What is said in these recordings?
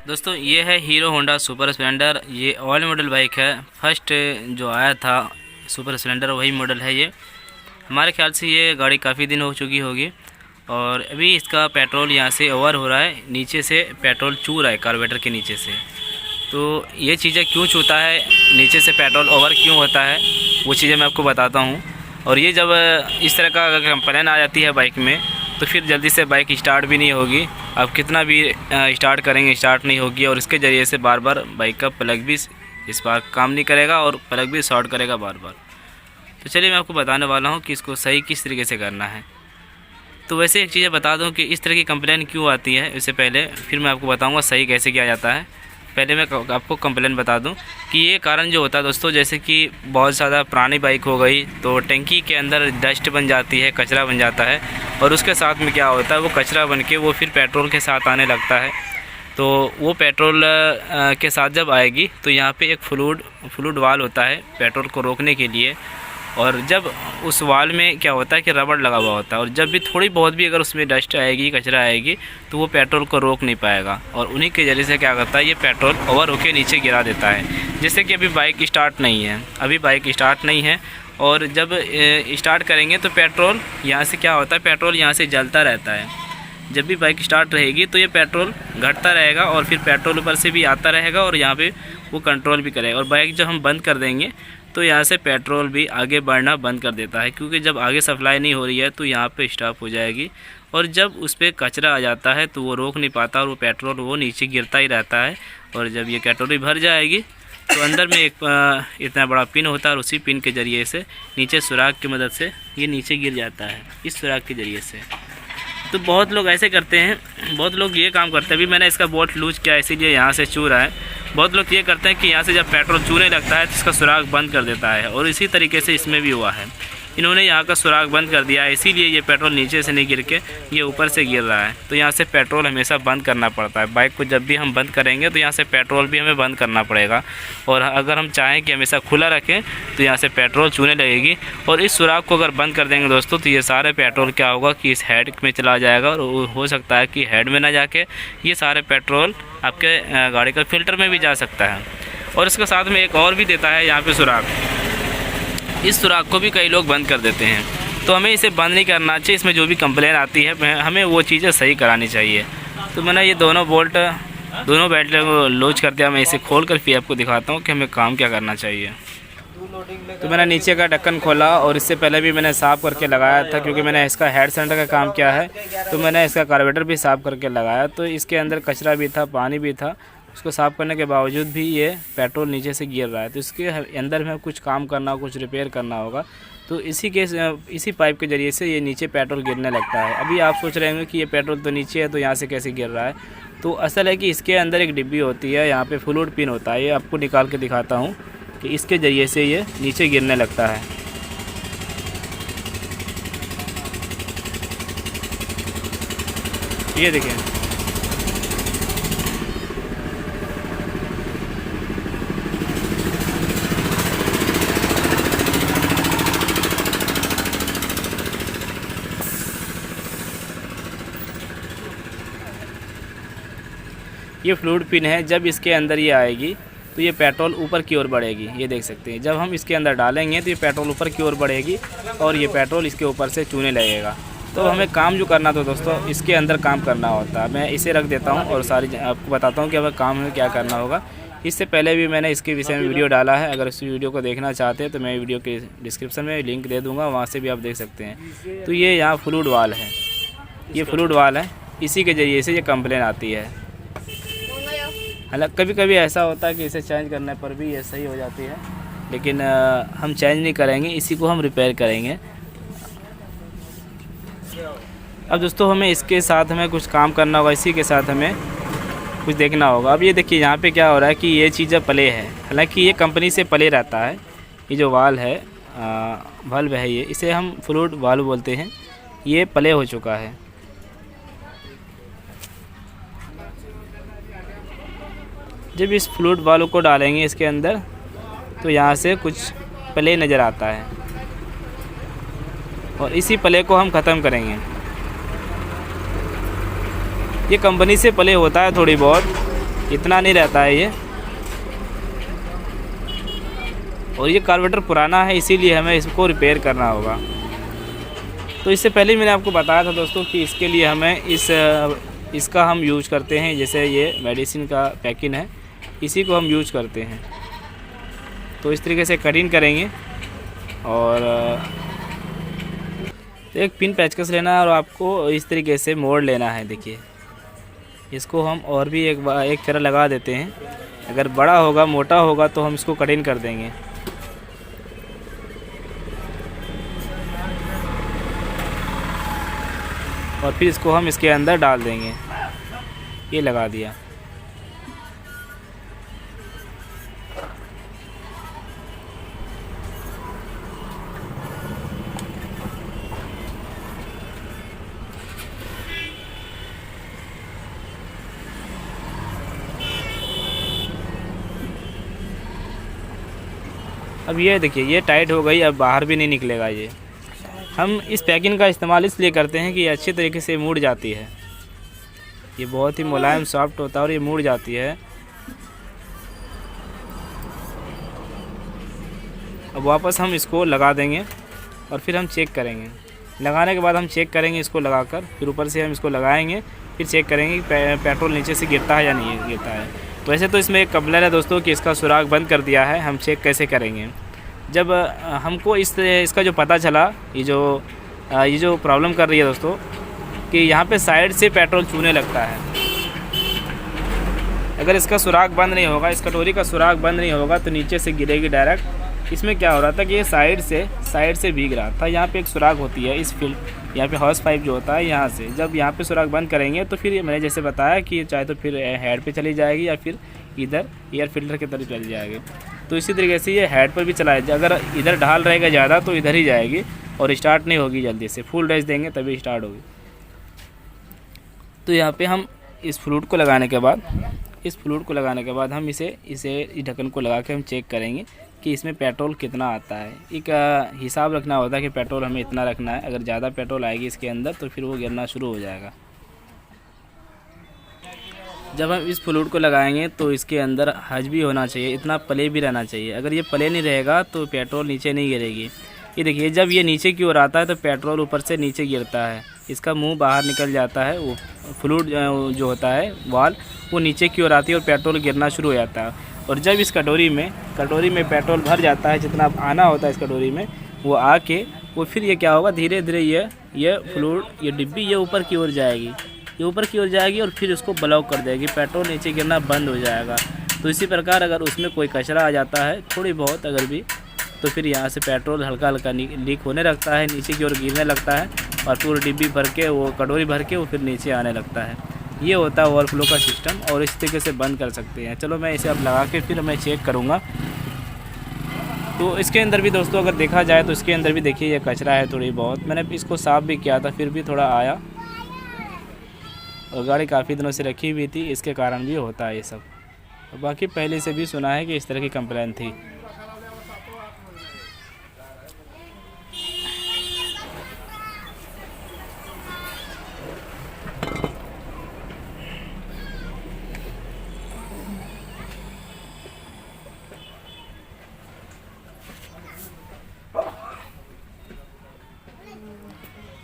दोस्तों ये है हीरो होंडा सुपर स्प्लेंडर। ये ऑल मॉडल बाइक है। फर्स्ट जो आया था सुपर स्प्लेंडर वही मॉडल है ये। हमारे ख्याल से ये गाड़ी काफ़ी दिन हो चुकी होगी और अभी इसका पेट्रोल यहाँ से ओवर हो रहा है। नीचे से पेट्रोल चू रहा है कार्बोरेटर के नीचे से। तो ये चीज़ें क्यों चूता है, नीचे से पेट्रोल ओवर क्यों होता है, वो चीज़ें मैं आपको बताता हूँ। और ये जब इस तरह का अगर कंप्लेन आ जाती है बाइक में तो फिर जल्दी से बाइक स्टार्ट भी नहीं होगी। आप कितना भी स्टार्ट करेंगे स्टार्ट नहीं होगी और इसके ज़रिए से बार बार बाइक का प्लग भी इस बार काम नहीं करेगा और प्लग भी शॉर्ट करेगा बार बार। तो चलिए मैं आपको बताने वाला हूँ कि इसको सही किस तरीके से करना है। तो वैसे एक चीज़ें बता दूँ कि इस तरह की कंप्लेन क्यों आती है, इससे पहले फिर मैं आपको बताऊँगा सही कैसे किया जाता है। पहले मैं आपको कंप्लेन बता दूं कि ये कारण जो होता है दोस्तों, जैसे कि बहुत ज़्यादा पुरानी बाइक हो गई तो टंकी के अंदर डस्ट बन जाती है, कचरा बन जाता है और उसके साथ में क्या होता है वो कचरा बन के वो फिर पेट्रोल के साथ आने लगता है। तो वो पेट्रोल के साथ जब आएगी तो यहाँ पे एक फ्लूइड वाल होता है पेट्रोल को रोकने के लिए। और जब उस वाल में क्या होता है कि रबड़ लगा हुआ होता है और जब भी थोड़ी बहुत भी अगर उसमें डस्ट आएगी, कचरा आएगी तो वो पेट्रोल को रोक नहीं पाएगा और उन्हीं के ज़रिए से क्या करता है ये पेट्रोल ओवर होके नीचे गिरा देता है। जैसे कि अभी बाइक स्टार्ट नहीं है, और जब स्टार्ट करेंगे तो पेट्रोल यहाँ से क्या होता है, पेट्रोल यहाँ से जलता रहता है। जब भी बाइक स्टार्ट रहेगी तो ये पेट्रोल घटता रहेगा और फिर पेट्रोल ऊपर से भी आता रहेगा और यहाँ पे वो कंट्रोल भी करेगा। और बाइक जब हम बंद कर देंगे तो यहाँ से पेट्रोल भी आगे बढ़ना बंद कर देता है, क्योंकि जब आगे सप्लाई नहीं हो रही है तो यहाँ पे स्टॉप हो जाएगी। और जब उस पर कचरा आ जाता है तो वो रोक नहीं पाता और वो पेट्रोल वो नीचे गिरता ही रहता है। और जब ये कैटेगरी भर जाएगी तो अंदर में एक इतना बड़ा पिन होता है और उसी पिन के ज़रिए से नीचे सुराख की मदद से ये नीचे गिर जाता है, इस सुराख के ज़रिए से। तो बहुत लोग ऐसे करते हैं, बहुत लोग ये काम करते हैं। अभी मैंने इसका बोल्ट लूज किया इसीलिए यहाँ से चू रहा है। बहुत लोग ये करते हैं कि यहाँ से जब पेट्रोल चूने लगता है तो इसका सुराख बंद कर देता है और इसी तरीके से इसमें भी हुआ है। इन्होंने यहाँ का सुराख बंद कर दिया है, इसीलिए ये पेट्रोल नीचे से नहीं गिर के ये ऊपर से गिर रहा है। तो यहाँ से पेट्रोल हमेशा बंद करना पड़ता है। बाइक को जब भी हम बंद करेंगे तो यहाँ से पेट्रोल भी हमें बंद करना पड़ेगा। और अगर हम चाहें कि हमेशा खुला रखें तो यहाँ से पेट्रोल चूने लगेगी। और इस सुराख को अगर बंद कर देंगे दोस्तों तो ये सारे पेट्रोल क्या होगा कि इस हेड में चला जाएगा और हो सकता है कि हेड में ना जाके ये सारे पेट्रोल आपके गाड़ी का फिल्टर में भी जा सकता है। और इसके साथ में एक और भी देता है यहाँ पे सुराख, इस सुराख को भी कई लोग बंद कर देते हैं। तो हमें इसे बंद नहीं करना चाहिए। इसमें जो भी कंप्लेन आती है हमें वो चीज़ें सही करानी चाहिए। तो मैंने ये दोनों बेल्ट को लूज कर दिया। मैं इसे खोल कर फिर आपको दिखाता हूँ कि हमें काम क्या करना चाहिए। तो मैंने नीचे का ढक्कन खोला और इससे पहले भी मैंने साफ़ करके लगाया था, क्योंकि मैंने इसका हेड सेंटर का काम किया है तो मैंने इसका कार्बोरेटर भी साफ़ करके लगाया। तो इसके अंदर कचरा भी था, पानी भी था, उसको साफ़ करने के बावजूद भी ये पेट्रोल नीचे से गिर रहा है। तो इसके अंदर में कुछ काम करना, कुछ रिपेयर करना होगा। तो इसी पाइप के ज़रिए से ये नीचे पेट्रोल गिरने लगता है। अभी आप सोच रहे होंगे कि ये पेट्रोल तो नीचे है तो यहाँ से कैसे गिर रहा है। तो असल है कि इसके अंदर एक डिब्बी होती है, यहाँ पे फ्लूइड पिन होता है। ये आपको निकाल के दिखाता हूँ कि इसके ज़रिए से ये नीचे गिरने लगता है। ये देखिए, ये फ्लूइड पिन है। जब इसके अंदर ये आएगी तो ये पेट्रोल ऊपर की ओर बढ़ेगी। ये देख सकते हैं, जब हम इसके अंदर डालेंगे तो ये पेट्रोल ऊपर की ओर बढ़ेगी और ये पेट्रोल इसके ऊपर से चूने लगेगा। तो हमें काम जो करना था दोस्तों, इसके अंदर काम करना होता है। मैं इसे रख देता हूँ और सारी आपको बताता हूँ कि हमें काम में क्या करना होगा। इससे पहले भी मैंने इसके विषय में वीडियो डाला है। अगर इस वीडियो को देखना चाहते हैं तो मैं वीडियो के डिस्क्रिप्शन में लिंक दे दूँगा, वहाँ से भी आप देख सकते हैं। तो ये यहाँ फ्लूइड वाल है, ये फ्लूइड वाल है, इसी के ज़रिए से ये कंप्लेन आती है। हालांकि कभी कभी ऐसा होता है कि इसे चेंज करने पर भी ये सही हो जाती है, लेकिन हम चेंज नहीं करेंगे, इसी को हम रिपेयर करेंगे। अब दोस्तों हमें इसके साथ हमें कुछ काम करना होगा, इसी के साथ हमें कुछ देखना होगा। अब ये देखिए यहाँ पे क्या हो रहा है कि ये चीज़ प्ले है, हालांकि ये कंपनी से प्ले रहता है। ये जो वाल है वाल्व है, ये इसे हम फ्लूइड वाल्व बोलते हैं। ये प्ले हो चुका है। जब इस फ्लूइड वाल्व को डालेंगे इसके अंदर तो यहाँ से कुछ प्ले नज़र आता है और इसी प्ले को हम ख़त्म करेंगे। ये कंपनी से प्ले होता है थोड़ी बहुत, इतना नहीं रहता है ये। और ये कार्बोरेटर पुराना है, इसीलिए हमें इसको रिपेयर करना होगा। तो इससे पहले मैंने आपको बताया था दोस्तों कि इसके लिए हमें इसका हम यूज करते हैं। जैसे ये मेडिसिन का पैकिंग है, इसी को हम यूज करते हैं। तो इस तरीके से कटिंग करेंगे और एक पिन पेचकस लेना है और आपको इस तरीके से मोड़ लेना है। देखिए इसको हम और भी एक फेरा लगा देते हैं। अगर बड़ा होगा, मोटा होगा तो हम इसको कटिंग कर देंगे। और फिर इसको हम इसके अंदर डाल देंगे। ये लगा दिया। अब ये देखिए ये टाइट हो गई, अब बाहर भी नहीं निकलेगा ये। हम इस पैकिंग का इस्तेमाल इसलिए करते हैं कि ये अच्छी तरीके से मुड़ जाती है। ये बहुत ही मुलायम सॉफ्ट होता है और ये मुड़ जाती है। अब वापस हम इसको लगा देंगे और फिर हम चेक करेंगे। लगाने के बाद हम चेक करेंगे इसको लगाकर, फिर ऊपर से हम इसको लगाएंगे, फिर चेक करेंगे कि पेट्रोल नीचे से गिरता है या नहीं गिरता है। वैसे तो इसमें एक कपलर है दोस्तों कि इसका सुराख बंद कर दिया है। हम चेक कैसे करेंगे, जब हमको इसका जो पता चला, ये जो प्रॉब्लम कर रही है दोस्तों कि यहाँ पे साइड से पेट्रोल चूने लगता है। अगर इसका सुराख बंद नहीं होगा, इस कटोरी का सुराख बंद नहीं होगा तो नीचे से गिरेगी डायरेक्ट। इसमें क्या हो रहा था कि ये साइड से भीग रहा था। यहाँ पे एक सुराख होती है इस यहाँ पे हॉर्स पाइप जो होता है, यहाँ से जब यहाँ पे सुराख बंद करेंगे तो फिर मैंने जैसे बताया कि चाहे तो फिर हेड पे चली जाएगी या फिर इधर एयर फिल्टर की तरफ चली जाएगी। तो इसी तरीके से ये हेड पर भी चलाए, अगर इधर ढाल रहेगा ज़्यादा तो इधर ही जाएगी और स्टार्ट नहीं होगी जल्दी से। फुल रेस देंगे तभी स्टार्ट होगी। तो यहाँ पे हम इस फ्लूइड को लगाने के बाद हम इसे ढक्कन को लगा के हम चेक करेंगे कि इसमें पेट्रोल कितना आता है। एक हिसाब रखना होता है कि पेट्रोल हमें इतना रखना है। अगर ज़्यादा पेट्रोल आएगी इसके अंदर तो फिर वो गिरना शुरू हो जाएगा। जब हम इस फ्लूइड को लगाएंगे तो इसके अंदर हज भी होना चाहिए, इतना प्ले भी रहना चाहिए। अगर ये प्ले नहीं रहेगा तो पेट्रोल नीचे नहीं गिरेगी। ये देखिए जब ये नीचे की ओर आता है तो पेट्रोल ऊपर से नीचे गिरता है, इसका मुंह बाहर निकल जाता है। वो फ्लूइड जो होता है वाल वो नीचे की ओर आती है और पेट्रोल गिरना शुरू हो जाता है। और जब इस कटोरी में पेट्रोल भर जाता है, जितना आना होता है इस कटोरी में, वो आके वो फिर ये क्या होगा, धीरे धीरे ये फ्लूइड, ये डिब्बी ये ऊपर की ओर जाएगी, और फिर उसको ब्लॉक कर देगी। पेट्रोल नीचे गिरना बंद हो जाएगा। तो इसी प्रकार अगर उसमें कोई कचरा आ जाता है थोड़ी बहुत अगर भी, तो फिर यहाँ से पेट्रोल हल्का हल्का लीक होने लगता है, नीचे की ओर गिरने लगता है और पूरी डिब्बी भर के, वो कटोरी भर के वो फिर नीचे आने लगता है। ये होता है ओवरफ्लो का सिस्टम और इस तरीके से बंद कर सकते हैं। चलो मैं इसे अब लगा के फिर मैं चेक करूँगा। तो इसके अंदर भी दोस्तों अगर देखा जाए तो इसके अंदर भी देखिए ये कचरा है थोड़ी बहुत। मैंने इसको साफ़ भी किया था फिर भी थोड़ा आया, और गाड़ी काफ़ी दिनों से रखी हुई थी, इसके कारण भी होता है ये सब। बाकी पहले से भी सुना है कि इस तरह की कंप्लेन थी।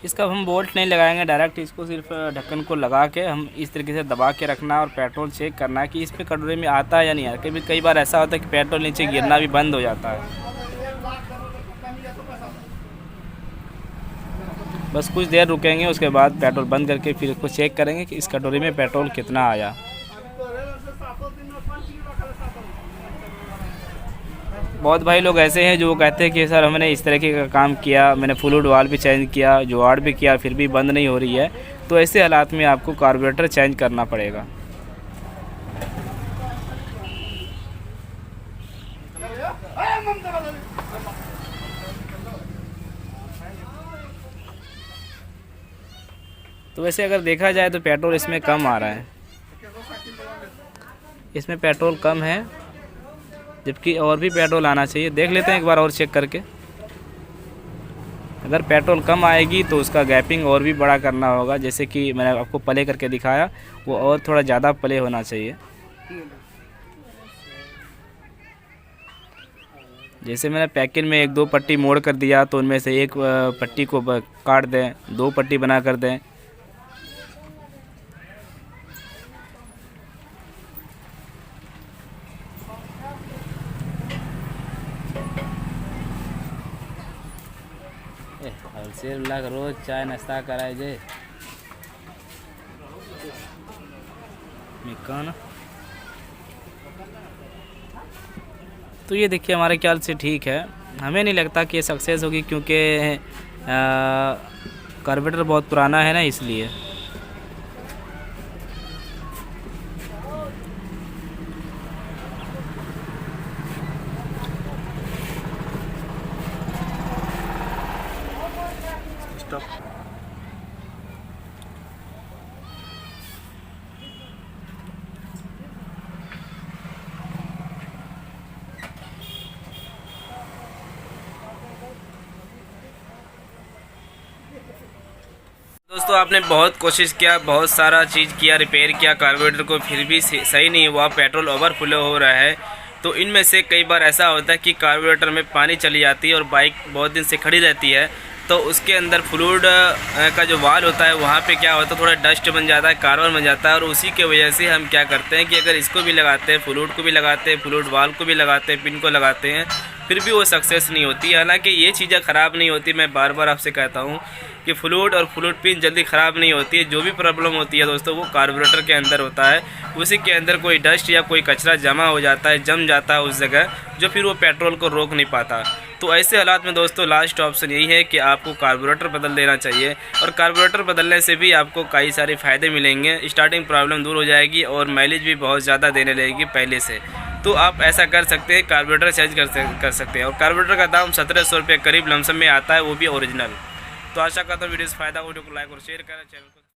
इसका हम बोल्ट नहीं लगाएंगे, डायरेक्ट इसको सिर्फ ढक्कन को लगा के हम इस तरीके से दबा के रखना है और पेट्रोल चेक करना है कि इस पे कटोरे में आता है या नहीं आता। कई बार ऐसा होता है कि पेट्रोल नीचे गिरना भी बंद हो जाता है। बस कुछ देर रुकेंगे, उसके बाद पेट्रोल बंद करके फिर इसको चेक करेंगे कि इस कटोरी में पेट्रोल कितना आया। बहुत भाई लोग ऐसे हैं जो कहते हैं कि सर हमने इस तरीके का काम किया, मैंने फ्लूइड वाल भी चेंज किया, जुगाड़ भी किया, फिर भी बंद नहीं हो रही है। तो ऐसे हालात में आपको कार्बोरेटर चेंज करना पड़ेगा। तो वैसे अगर देखा जाए तो पेट्रोल इसमें कम आ रहा है, इसमें पेट्रोल कम है, जबकि और भी पेट्रोल आना चाहिए। देख लेते हैं एक बार और चेक करके। अगर पेट्रोल कम आएगी तो उसका गैपिंग और भी बड़ा करना होगा, जैसे कि मैंने आपको प्ले करके दिखाया, वो और थोड़ा ज़्यादा प्ले होना चाहिए। जैसे मैंने पैकेट में 1-2 पट्टी मोड़ कर दिया तो उनमें से एक पट्टी को काट दें, 2 पट्टी बना कर दें। होलसेल लाख रोज चाय नाश्ता कराए जे कौन। तो ये देखिए हमारे ख्याल से ठीक है, हमें नहीं लगता कि ये सक्सेस होगी क्योंकि कार्बोरेटर बहुत पुराना है ना, इसलिए। दोस्तों आपने बहुत कोशिश किया, बहुत सारा चीज़ किया, रिपेयर किया कार्बोरेटर को, फिर भी सही नहीं हुआ, पेट्रोल ओवरफ्लो हो रहा है। तो इनमें से कई बार ऐसा होता है कि कार्बोरेटर में पानी चली जाती है और बाइक बहुत दिन से खड़ी रहती है, तो उसके अंदर फ्लूइड का जो वाल होता है वहाँ पे क्या होता है, थोड़ा डस्ट बन जाता है, कार्बन बन जाता है। और उसी के वजह से हम क्या करते हैं कि अगर इसको भी लगाते हैं, फ्लूइड को भी लगाते हैं, फ्लूइड वाल को भी लगाते हैं, पिन को लगाते हैं, फिर भी वो सक्सेस नहीं होती। हालांकि ये चीज़ें ख़राब नहीं होती, मैं बार बार आपसे कहता हूँ कि फ्लूइड और फ्लूइड पिन जल्दी ख़राब नहीं होती है। जो भी प्रॉब्लम होती है दोस्तों वो कार्बोरेटर के अंदर होता है, उसी के अंदर कोई डस्ट या कोई कचरा जमा हो जाता है, जम जाता है उस जगह, जो फिर वो पेट्रोल को रोक नहीं पाता। तो ऐसे हालात में दोस्तों लास्ट ऑप्शन यही है कि आपको कार्बोरेटर बदल देना चाहिए। और कार्बोरेटर बदलने से भी आपको कई सारे फ़ायदे मिलेंगे, स्टार्टिंग प्रॉब्लम दूर हो जाएगी और माइलेज भी बहुत ज़्यादा देने लगेगी पहले से। तो आप ऐसा कर सकते हैं, कार्बोरेटर चेंज कर सकते हैं। और कार्बोरेटर का दाम 1700 रुपये करीब लमसम में आता है, वो भी ओरिजिनल। तो आशा करता हूँ वीडियो से फ़ायदा हो, वीडियो को लाइक और शेयर करें, चैनल को